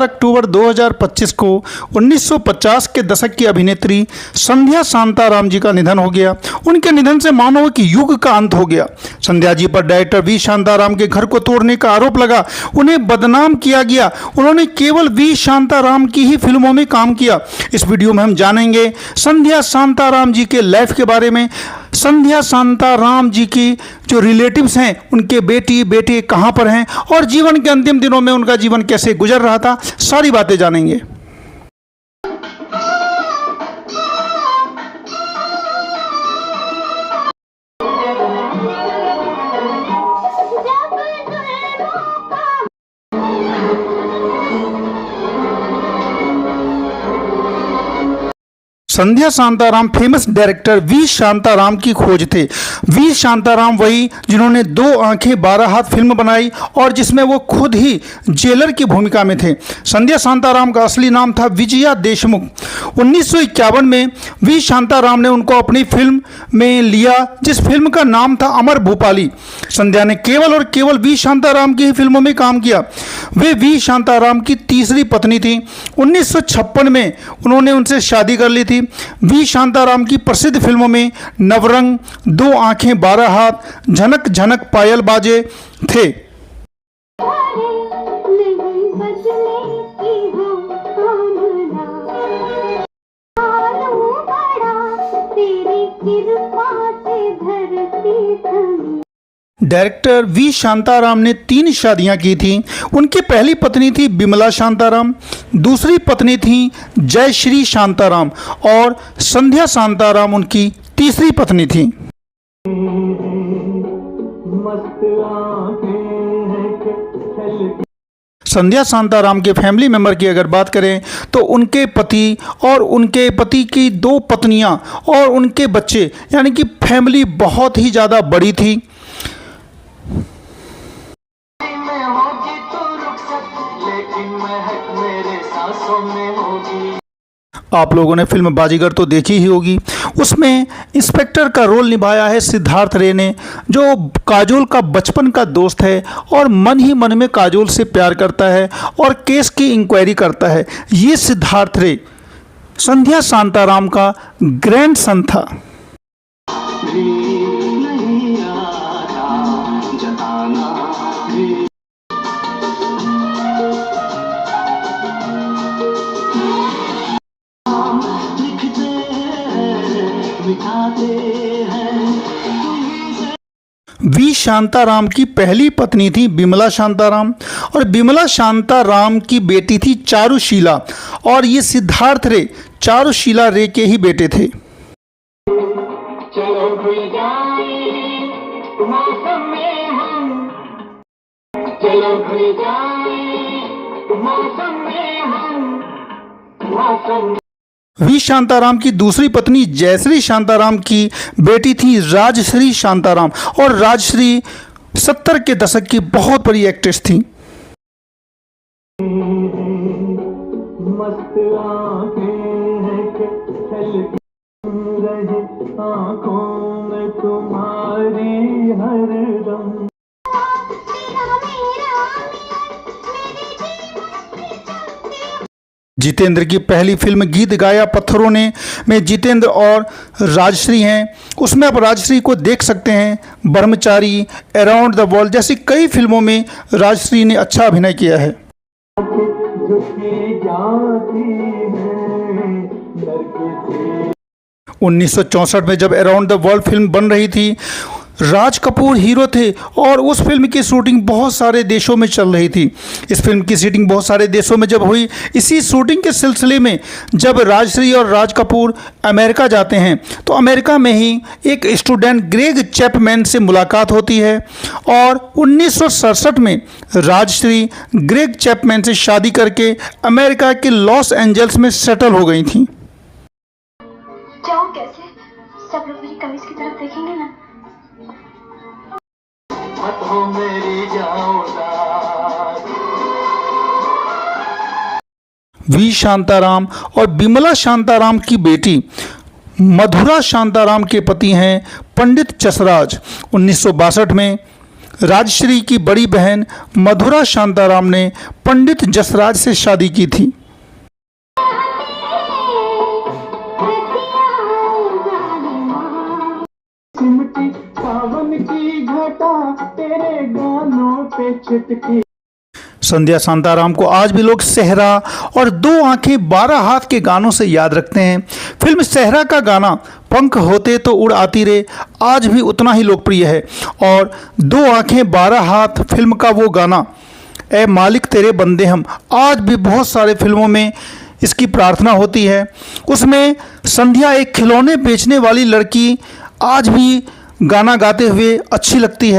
4 अक्टूबर 2025 को 1950 के दशक की अभिनेत्री संध्या शांताराम जी का निधन हो गया। उनके निधन से मानो कि युग का अंत हो गया। संध्या जी पर डायरेक्टर वी शांताराम के घर को तोड़ने का आरोप लगा, उन्हें बदनाम किया गया। उन्होंने केवल वी शांताराम की ही फिल्मों में काम किया। इस वीडियो में हम जानेंगे संध्या शांताराम जी के लाइफ के बारे में, संध्या शांताराम जी की जो रिलेटिव्स हैं, उनके बेटे कहाँ पर हैं और जीवन के अंतिम दिनों में उनका जीवन कैसे गुजर रहा था, सारी बातें जानेंगे। Sandhya Shantaram famous director V Shantaram की खोज थे। वी शांताराम वही जिन्होंने 2 आंखें 12 हाथ फिल्म बनाई और जिसमें वो खुद ही जेलर की भूमिका में थे। संध्या शांताराम का असली नाम था विजया देशमुख। 1951 में वी शांताराम ने उनको अपनी फिल्म में लिया, जिस फिल्म का नाम था अमर भूपाली। संध्या ने केवल और केवल वी शांताराम की ही फिल्मों में काम किया। वे वी शांताराम की तीसरी पत्नी थी। 1956 में उन्होंने उनसे शादी कर ली थी। वी शांताराम की प्रसिद्ध फिल्मों में नवरंग, 2 आंखें 12 हाथ, झनक झनक पायल बाजे थे। डायरेक्टर वी शांताराम ने 3 शादियां की थी। उनकी पहली पत्नी थी बिमला शांताराम, दूसरी पत्नी थी जयश्री शांताराम और संध्या शांताराम उनकी तीसरी पत्नी थी। संध्या शांताराम के फैमिली मेंबर की अगर बात करें तो उनके पति और उनके पति की 2 पत्नियां और उनके बच्चे, यानी कि फैमिली बहुत ही ज़्यादा बड़ी थी। आप लोगों ने फिल्म बाजीगर तो देखी ही होगी। उसमें इंस्पेक्टर का रोल निभाया है सिद्धार्थ रे ने, जो काजोल का बचपन का दोस्त है और मन ही मन में काजोल से प्यार करता है और केस की इंक्वायरी करता है। ये सिद्धार्थ रे संध्या शांताराम का ग्रैंडसन था। वी शांताराम की पहली पत्नी थी बिमला शांताराम और बिमला शांताराम की बेटी थी चारुशीला और ये सिद्धार्थ रे चारुशीला रे के ही बेटे थे। चलो भूल जाए मौसम में हम, चलो भूल जाए मौसम में हम, मौसम। वी शांताराम की दूसरी पत्नी जयश्री शांताराम की बेटी थी राजश्री शांताराम और राजश्री 70 के दशक की बहुत बड़ी एक्ट्रेस थी। मस्त आंखों में तुम्हारी हरदम। जितेंद्र की पहली फिल्म गीत गाया पत्थरों ने में जितेंद्र और राजश्री हैं। उसमें आप राजश्री को देख सकते हैं। ब्रह्मचारी, अराउंड द वर्ल्ड जैसी कई फिल्मों में राजश्री ने अच्छा अभिनय किया है। 1964 में जब अराउंड द वर्ल्ड फिल्म बन रही थी, राज कपूर हीरो थे और उस फिल्म की शूटिंग बहुत सारे देशों में चल रही थी। इस फिल्म की शूटिंग बहुत सारे देशों में जब हुई, इसी शूटिंग के सिलसिले में जब राजश्री और राज कपूर अमेरिका जाते हैं तो अमेरिका में ही एक स्टूडेंट ग्रेग चैपमैन से मुलाकात होती है और 1967 में राजश्री ग्रेग चैपमैन से शादी करके अमेरिका के लॉस एंजल्स में सेटल हो गई थी। जाओ कैसे? सब लोग मेरी कमीज की तरफ देखेंगे ना। मत हो मेरी वी शांताराम और बिमला शांताराम की बेटी मधुरा शांताराम के पति हैं पंडित जसराज। 1962 में राजश्री की बड़ी बहन मधुरा शांताराम ने पंडित जसराज से शादी की थी। सावन की घटा तेरे गानों पे छिटकी। संध्या शांताराम को आज भी लोग सेहरा और दो आंखें 12 हाथ के गानों से याद रखते हैं। फिल्म सेहरा का गाना पंख होते तो उड़ आती रे आज भी उतना ही लोकप्रिय है और दो आंखें 12 हाथ फिल्म का वो गाना ए मालिक तेरे बंदे हम आज भी बहुत सारे फिल्मों में इसकी प्रार्थना होती है। उसमें संध्या एक खिलौने बेचने वाली लड़की आज भी गाना गाते हुए अच्छी लगती है।